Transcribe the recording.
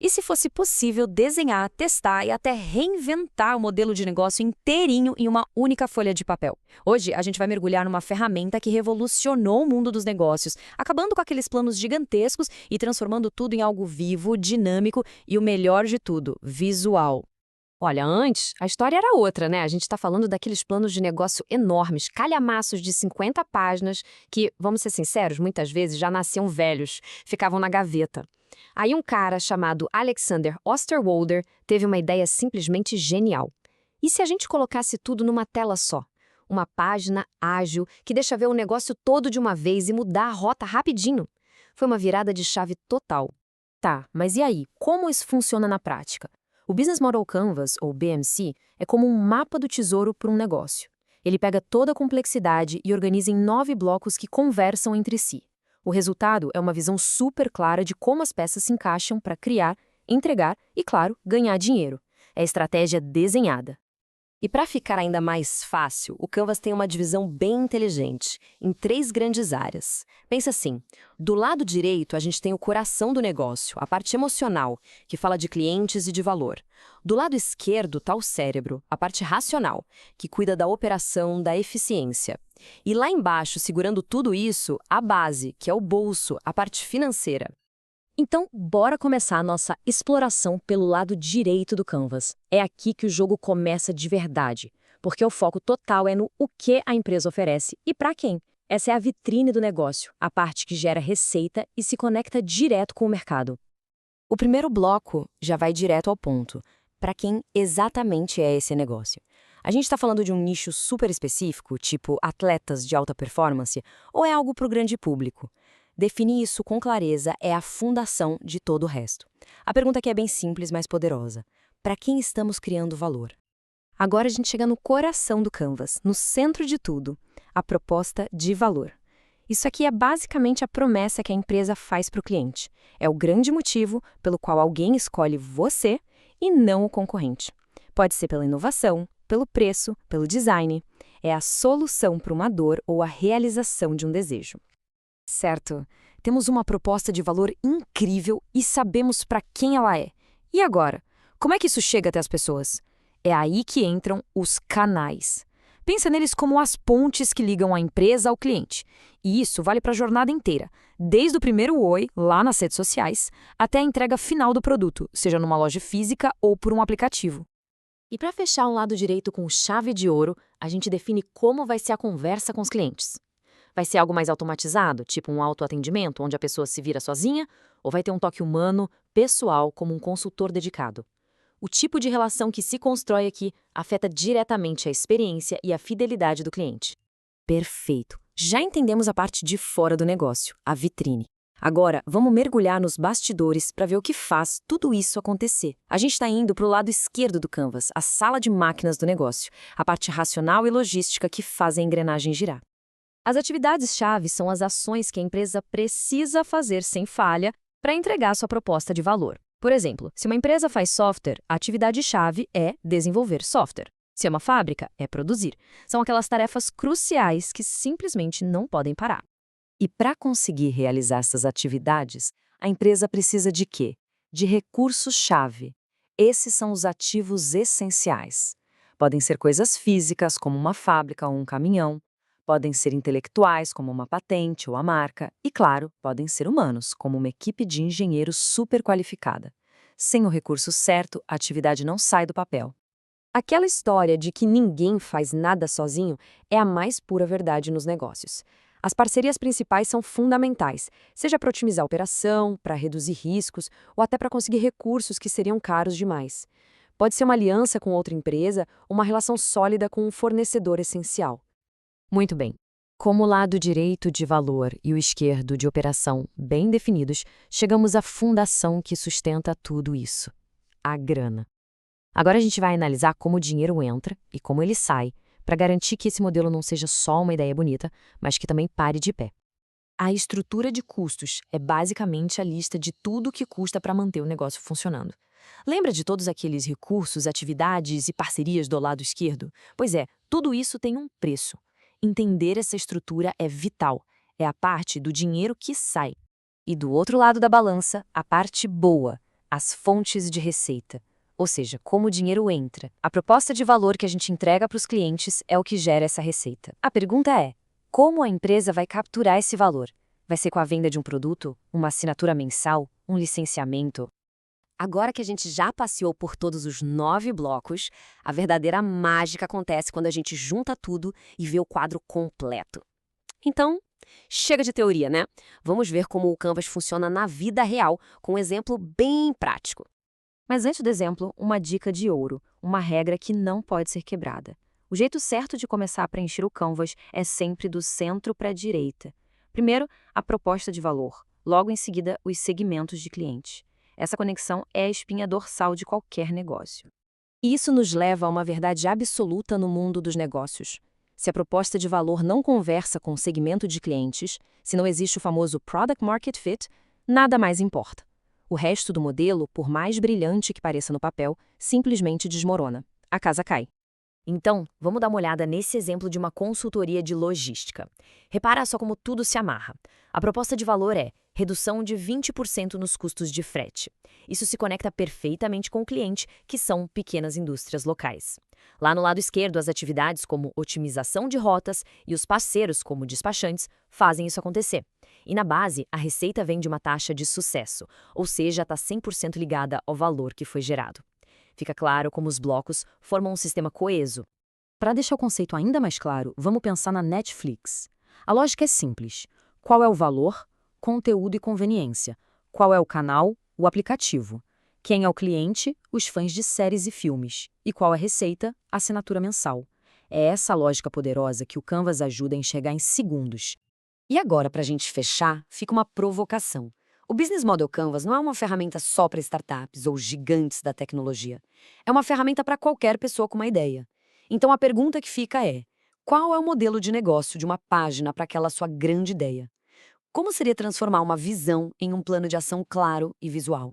E se fosse possível desenhar, testar e até reinventar o modelo de negócio inteirinho em uma única folha de papel? Hoje, a gente vai mergulhar numa ferramenta que revolucionou o mundo dos negócios, acabando com aqueles planos gigantescos e transformando tudo em algo vivo, dinâmico e, o melhor de tudo, visual. Olha, antes, a história era outra, né? A gente está falando daqueles planos de negócio enormes, calhamaços de 50 páginas, que, vamos ser sinceros, muitas vezes já nasciam velhos, ficavam na gaveta. Aí um cara chamado Alexander Osterwalder teve uma ideia simplesmente genial. E se a gente colocasse tudo numa tela só? Uma página ágil que deixa ver o negócio todo de uma vez e mudar a rota rapidinho. Foi uma virada de chave total. Tá, mas e aí? Como isso funciona na prática? O Business Model Canvas, ou BMC, é como um mapa do tesouro para um negócio. Ele pega toda a complexidade e organiza em 9 blocos que conversam entre si. O resultado é uma visão super clara de como as peças se encaixam para criar, entregar e, claro, ganhar dinheiro. É estratégia desenhada. E para ficar ainda mais fácil, o Canvas tem uma divisão bem inteligente, em 3 grandes áreas. Pensa assim, do lado direito a gente tem o coração do negócio, a parte emocional, que fala de clientes e de valor. Do lado esquerdo está o cérebro, a parte racional, que cuida da operação, da eficiência. E lá embaixo, segurando tudo isso, a base, que é o bolso, a parte financeira. Então, bora começar a nossa exploração pelo lado direito do Canvas. É aqui que o jogo começa de verdade, porque o foco total é no o que a empresa oferece e para quem. Essa é a vitrine do negócio, a parte que gera receita e se conecta direto com o mercado. O primeiro bloco já vai direto ao ponto. Para quem exatamente é esse negócio? A gente está falando de um nicho super específico, tipo atletas de alta performance, ou é algo para o grande público? Definir isso com clareza é a fundação de todo o resto. A pergunta aqui é bem simples, mas poderosa. Para quem estamos criando valor? Agora a gente chega no coração do Canvas, no centro de tudo, a proposta de valor. Isso aqui é basicamente a promessa que a empresa faz para o cliente. É o grande motivo pelo qual alguém escolhe você e não o concorrente. Pode ser pela inovação, pelo preço, pelo design. É a solução para uma dor ou a realização de um desejo. Certo, temos uma proposta de valor incrível e sabemos para quem ela é. E agora? Como é que isso chega até as pessoas? É aí que entram os canais. Pensa neles como as pontes que ligam a empresa ao cliente. E isso vale para a jornada inteira, desde o primeiro oi, lá nas redes sociais, até a entrega final do produto, seja numa loja física ou por um aplicativo. E para fechar um lado direito com chave de ouro, a gente define como vai ser a conversa com os clientes. Vai ser algo mais automatizado, tipo um autoatendimento, onde a pessoa se vira sozinha, ou vai ter um toque humano, pessoal, como um consultor dedicado? O tipo de relação que se constrói aqui afeta diretamente a experiência e a fidelidade do cliente. Perfeito. Já entendemos a parte de fora do negócio, a vitrine. Agora, vamos mergulhar nos bastidores para ver o que faz tudo isso acontecer. A gente está indo para o lado esquerdo do Canvas, a sala de máquinas do negócio, a parte racional e logística que faz a engrenagem girar. As atividades-chave são as ações que a empresa precisa fazer sem falha para entregar sua proposta de valor. Por exemplo, se uma empresa faz software, a atividade-chave é desenvolver software. Se é uma fábrica, é produzir. São aquelas tarefas cruciais que simplesmente não podem parar. E para conseguir realizar essas atividades, a empresa precisa de quê? De recursos-chave. Esses são os ativos essenciais. Podem ser coisas físicas, como uma fábrica ou um caminhão. Podem ser intelectuais, como uma patente ou a marca. E, claro, podem ser humanos, como uma equipe de engenheiros super qualificada. Sem o recurso certo, a atividade não sai do papel. Aquela história de que ninguém faz nada sozinho é a mais pura verdade nos negócios. As parcerias principais são fundamentais, seja para otimizar a operação, para reduzir riscos ou até para conseguir recursos que seriam caros demais. Pode ser uma aliança com outra empresa ou uma relação sólida com um fornecedor essencial. Muito bem. Como o lado direito de valor e o esquerdo de operação bem definidos, chegamos à fundação que sustenta tudo isso: a grana. Agora a gente vai analisar como o dinheiro entra e como ele sai, para garantir que esse modelo não seja só uma ideia bonita, mas que também pare de pé. A estrutura de custos é basicamente a lista de tudo que custa para manter o negócio funcionando. Lembra de todos aqueles recursos, atividades e parcerias do lado esquerdo? Pois é, tudo isso tem um preço. Entender essa estrutura é vital. É a parte do dinheiro que sai. E do outro lado da balança, a parte boa. as fontes de receita, ou seja, como o dinheiro entra. A proposta de valor que a gente entrega para os clientes é o que gera essa receita. A pergunta é, como a empresa vai capturar esse valor? Vai ser com a venda de um produto, uma assinatura mensal, um licenciamento? Agora que a gente já passeou por todos os 9 blocos, a verdadeira mágica acontece quando a gente junta tudo e vê o quadro completo. Então, chega de teoria, né? Vamos ver como o Canvas funciona na vida real, com um exemplo bem prático. Mas antes do exemplo, uma dica de ouro, uma regra que não pode ser quebrada. O jeito certo de começar a preencher o Canvas é sempre do centro para a direita. Primeiro, a proposta de valor. Logo em seguida, os segmentos de clientes. Essa conexão é a espinha dorsal de qualquer negócio. E isso nos leva a uma verdade absoluta no mundo dos negócios. Se a proposta de valor não conversa com o segmento de clientes, se não existe o famoso Product Market Fit, nada mais importa. O resto do modelo, por mais brilhante que pareça no papel, simplesmente desmorona. A casa cai. Então, vamos dar uma olhada nesse exemplo de uma consultoria de logística. Repara só como tudo se amarra. A proposta de valor é redução de 20% nos custos de frete. Isso se conecta perfeitamente com o cliente, que são pequenas indústrias locais. Lá no lado esquerdo, as atividades como otimização de rotas e os parceiros, como despachantes, fazem isso acontecer. E na base, a receita vem de uma taxa de sucesso, ou seja, está 100% ligada ao valor que foi gerado. Fica claro como os blocos formam um sistema coeso. Para deixar o conceito ainda mais claro, vamos pensar na Netflix. A lógica é simples. Qual é o valor? Conteúdo e conveniência. Qual é o canal? O aplicativo. Quem é o cliente? Os fãs de séries e filmes. E qual é a receita? A assinatura mensal. É essa lógica poderosa que o Canvas ajuda a enxergar em segundos. E agora, para a gente fechar, fica uma provocação. O Business Model Canvas não é uma ferramenta só para startups ou gigantes da tecnologia. É uma ferramenta para qualquer pessoa com uma ideia. Então a pergunta que fica é: qual é o modelo de negócio de uma página para aquela sua grande ideia? Como seria transformar uma visão em um plano de ação claro e visual?